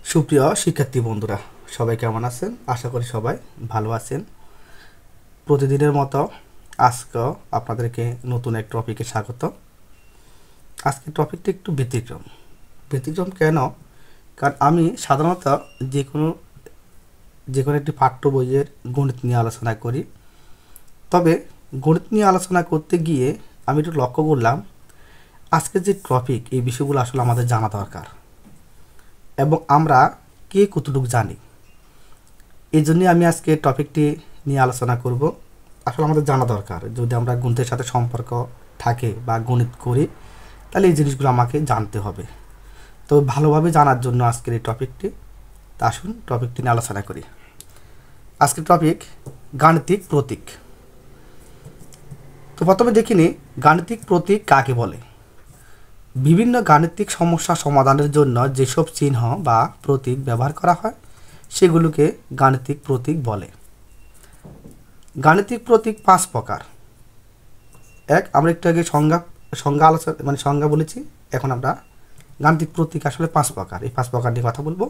সুপ্রিয় শিক্ষার্থী বন্ধুরা, সবাই কেমন আছেন? আশা করি সবাই ভালো আছেন। প্রতিদিনের মতো আজকেও আপনাদেরকে নতুন এক টপিকে স্বাগত। আজকের টপিকটা একটু ব্যতিক্রম কেন? কারণ আমি সাধারণত যে কোনো একটি পাঠ্য বইয়ের গণিত নিয়ে আলোচনা করি। তবে গণিত নিয়ে আলোচনা করতে গিয়ে আমি একটু লক্ষ্য করলাম, আজকের যে টপিক, এই বিষয়গুলো আসলে আমাদের জানা দরকার এবং আমরা কে কতটুকু জানি। এই জন্যই আমি আজকে টপিকটি নিয়ে আলোচনা করব। আসলে আমাদের জানা দরকার, যদি আমরা গণিতের সাথে সম্পর্ক থাকে বা গণিত করি, তাহলে এই জিনিসগুলো আমাকে জানতে হবে। তো ভালোভাবে জানার জন্য আজকের এই টপিকটি, তা আসুন টপিকটি নিয়ে আলোচনা করি। আজকের টপিক গাণিতিক প্রতীক। তো প্রথমে দেখিনি গাণিতিক প্রতীক কাকে বলে। বিভিন্ন গাণিতিক সমস্যা সমাধানের জন্য যেসব চিহ্ন বা প্রতীক ব্যবহার করা হয় সেগুলোকে গাণিতিক প্রতীক বলে। গাণিতিক প্রতীক 5 প্রকার। আমরা একটু আগে সংজ্ঞা বলেছি। এখন আমরা গাণিতিক প্রতীক আসলে 5 প্রকার, এই 5 প্রকার নিয়ে কথা বলবো।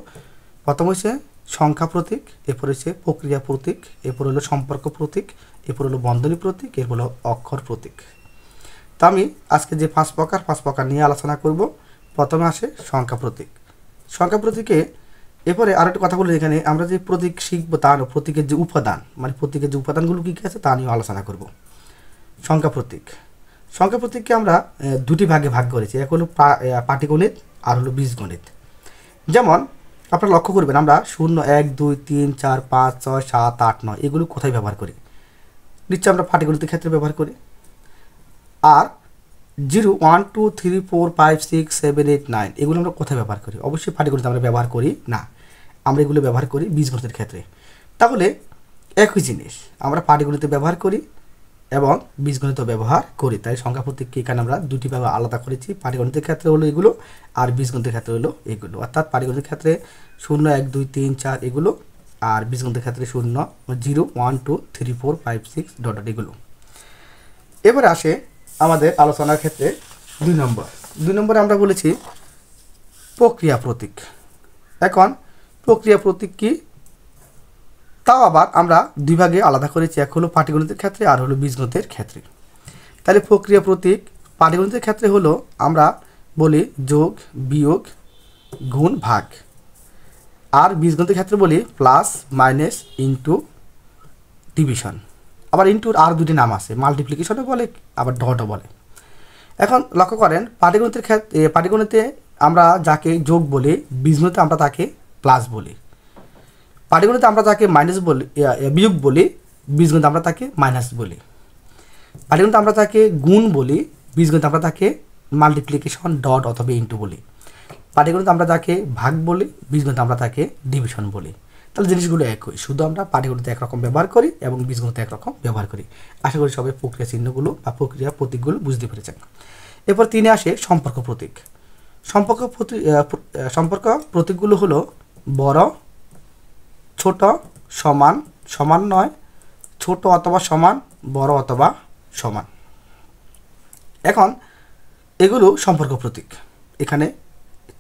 প্রথম হচ্ছে সংখ্যা প্রতীক, এরপর হচ্ছে প্রক্রিয়া প্রতীক, এরপর হলো সম্পর্ক প্রতীক, এরপর হলো বন্ধনী প্রতীক, এরপর হলো অক্ষর প্রতীক। তো আমি আজকে যে 5 প্রকার নিয়ে আলোচনা করব। প্রথমে আসে সংখ্যা প্রতীক। সংখ্যা প্রতীকে এরপরে আরও একটা কথা বলি, এখানে আমরা যে প্রতীক শিখবো তা হলো প্রতীকের যে উপাদান, প্রতীকের যে উপাদানগুলো কী কী আছে তা নিয়ে আলোচনা করব। সংখ্যা প্রতীককে আমরা দুটি ভাগে ভাগ করেছি। এক হলো পাটিগণিত আর হলো বীজগণিত। যেমন আপনারা লক্ষ্য করবেন, আমরা 0, 1, 2, 3, 4, 5, 6, 7, 8, 9 এগুলো কোথায় ব্যবহার করি? নিশ্চয় আমরা পাটিগণিতের ক্ষেত্রে ব্যবহার করি। আর 0, 1, 2, 3, 4, 5, 6, 7, 8, 9 এগুলো আমরা কোথায় ব্যবহার করি? অবশ্যই পাটিগণিতে আমরা ব্যবহার করি না, আমরা এগুলো ব্যবহার করি বীজগণিতের ক্ষেত্রে। তাহলে একই জিনিস আমরা পাটিগণিতে ব্যবহার করি এবং বীজগণিতেও ব্যবহার করি। তাই সংখ্যা প্রতীককে এখানে আমরা দুটি ভাবে আলাদা করেছি। পাটিগণিতের ক্ষেত্রে হলো এগুলো, আর বীজগণিতের ক্ষেত্রে হলো এগুলো। অর্থাৎ পাটিগণিতের ক্ষেত্রে 0, 1, 2, 3, 4 এগুলো, আর বীজগণিতের ক্ষেত্রে 0, 1, 2, 3, 4, 5, 6 এগুলো। এবারে আসে আমাদের আলোচনার ক্ষেত্রে 2 নম্বরে আমরা বলেছি প্রক্রিয়া প্রতীক। এখন প্রক্রিয়া প্রতীক কি, তাও আবার আমরা দুই ভাগে আলাদা করেছি। এক হলো পাটিগণিতের ক্ষেত্রে আর হলো বীজগণিতের ক্ষেত্রে। তাহলে প্রক্রিয়া প্রতীক পাটিগণিতের ক্ষেত্রে হলো আমরা বলি যোগ, বিয়োগ, গুণ, ভাগ। আর বীজগণিতের ক্ষেত্রে বলি প্লাস, মাইনাস, ইন্টু, ডিভিশন। আবার ইন্টুর আর দুটি নাম আছে, মাল্টিপ্লিকেশনও বলে, আবার ডটও বলে। এখন লক্ষ্য করেন, পাটিগণিতে আমরা যাকে যোগ বলি, বীজগণিতে আমরা তাকে প্লাস বলি। পাটিগণিতে আমরা তাকে বিয়োগ বলি, বীজগণিতে আমরা তাকে মাইনাস বলি। পাটিগণিতে আমরা তাকে গুণ বলি, বীজগণিতে আমরা তাকে মাল্টিপ্লিকেশন, ডট অথবা ইন্টু বলি। পাটিগণিতে আমরা তাকে ভাগ বলি, বীজগণিতে আমরা তাকে ডিভিশন বলি। তাহলে জিনিসগুলো একই, শুধু আমরা পাটিগণিতে একরকম ব্যবহার করি এবং বীজগণিতে একরকম ব্যবহার করি। আশা করি সবাই প্রক্রিয়া চিহ্নগুলো বা প্রক্রিয়া প্রতীকগুলো বুঝতে পেরেছেন। এরপর 3 আসে সম্পর্ক প্রতীক। সম্পর্ক প্রতীকগুলো হলো বড়, ছোট, সমান, সমান নয়, ছোট অথবা সমান, বড় অথবা সমান। এখন এগুলো সম্পর্ক প্রতীক। এখানে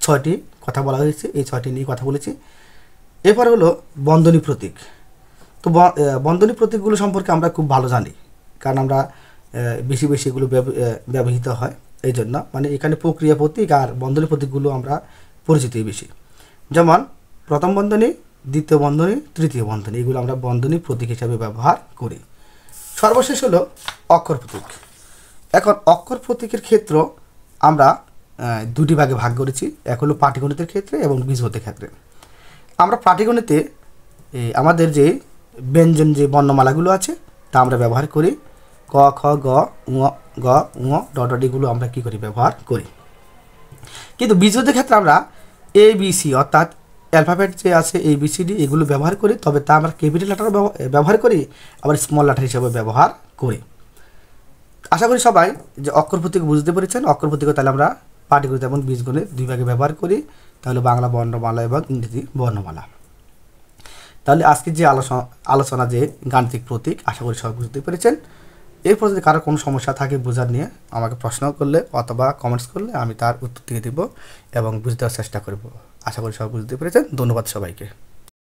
6টি কথা বলা হয়েছে, এই 6টি নিয়ে কথা বলেছি। এরপরে হলো বন্ধনী প্রতীক। তো বন্ধনী প্রতীকগুলো সম্পর্কে আমরা খুব ভালো জানি, কারণ আমরা বেশি এগুলো ব্যবহৃত হয়। এই জন্য এখানে প্রক্রিয়া প্রতীক আর বন্ধনী প্রতীকগুলো আমরা পরিচিতই বেশি। যেমন প্রথম বন্ধনী, দ্বিতীয় বন্ধনী, তৃতীয় বন্ধনী, এগুলো আমরা বন্ধনী প্রতীক হিসাবে ব্যবহার করি। সর্বশেষ হলো অক্ষর প্রতীক। এখন অক্ষর প্রতীকের ক্ষেত্র আমরা দুটি ভাগে ভাগ করেছি। এক হলো পাটিগণিতের ক্ষেত্রে এবং বীজগণিতের ক্ষেত্রে। আমরা পাটিগণিতে আমাদের যে ব্যঞ্জন যে বর্ণমালাগুলো আছে তা আমরা ব্যবহার করি। ক, খ, গ, ঙ, ডট এগুলো আমরা কী করি? ব্যবহার করি। কিন্তু বীজগণিতের ক্ষেত্রে আমরা ABC অর্থাৎ অ্যালফাবেট যে আছে ABCD এগুলো ব্যবহার করি। তবে তা আমরা ক্যাপিটাল লেটার ব্যবহার করি, আবার স্মল লেটার হিসেবে ব্যবহার করি। আশা করি সবাই যে অক্ষর প্রতীক বুঝতে পেরেছেন। অক্ষর প্রতীক তাহলে আমরা পাটিগণিত এবং বীজগণিত দুই ভাগে ব্যবহার করি, তাহলে বাংলা বর্ণমালা এবং ইংরেজি বর্ণমালা। তাহলে আজকে যে আলোচনা যে গাণিতিক প্রতীক, আশা করি সবাই বুঝতে পেরেছেন। এরপর যদি কারো কোনো সমস্যা থাকে বোঝার নিয়ে, আমাকে প্রশ্ন করলে অথবা কমেন্টস করলে আমি তার উত্তর দিয়ে দেব এবং বুঝতে দেওয়ার চেষ্টা করব। আশা করি সবাই বুঝতে পেরেছেন। ধন্যবাদ সবাইকে।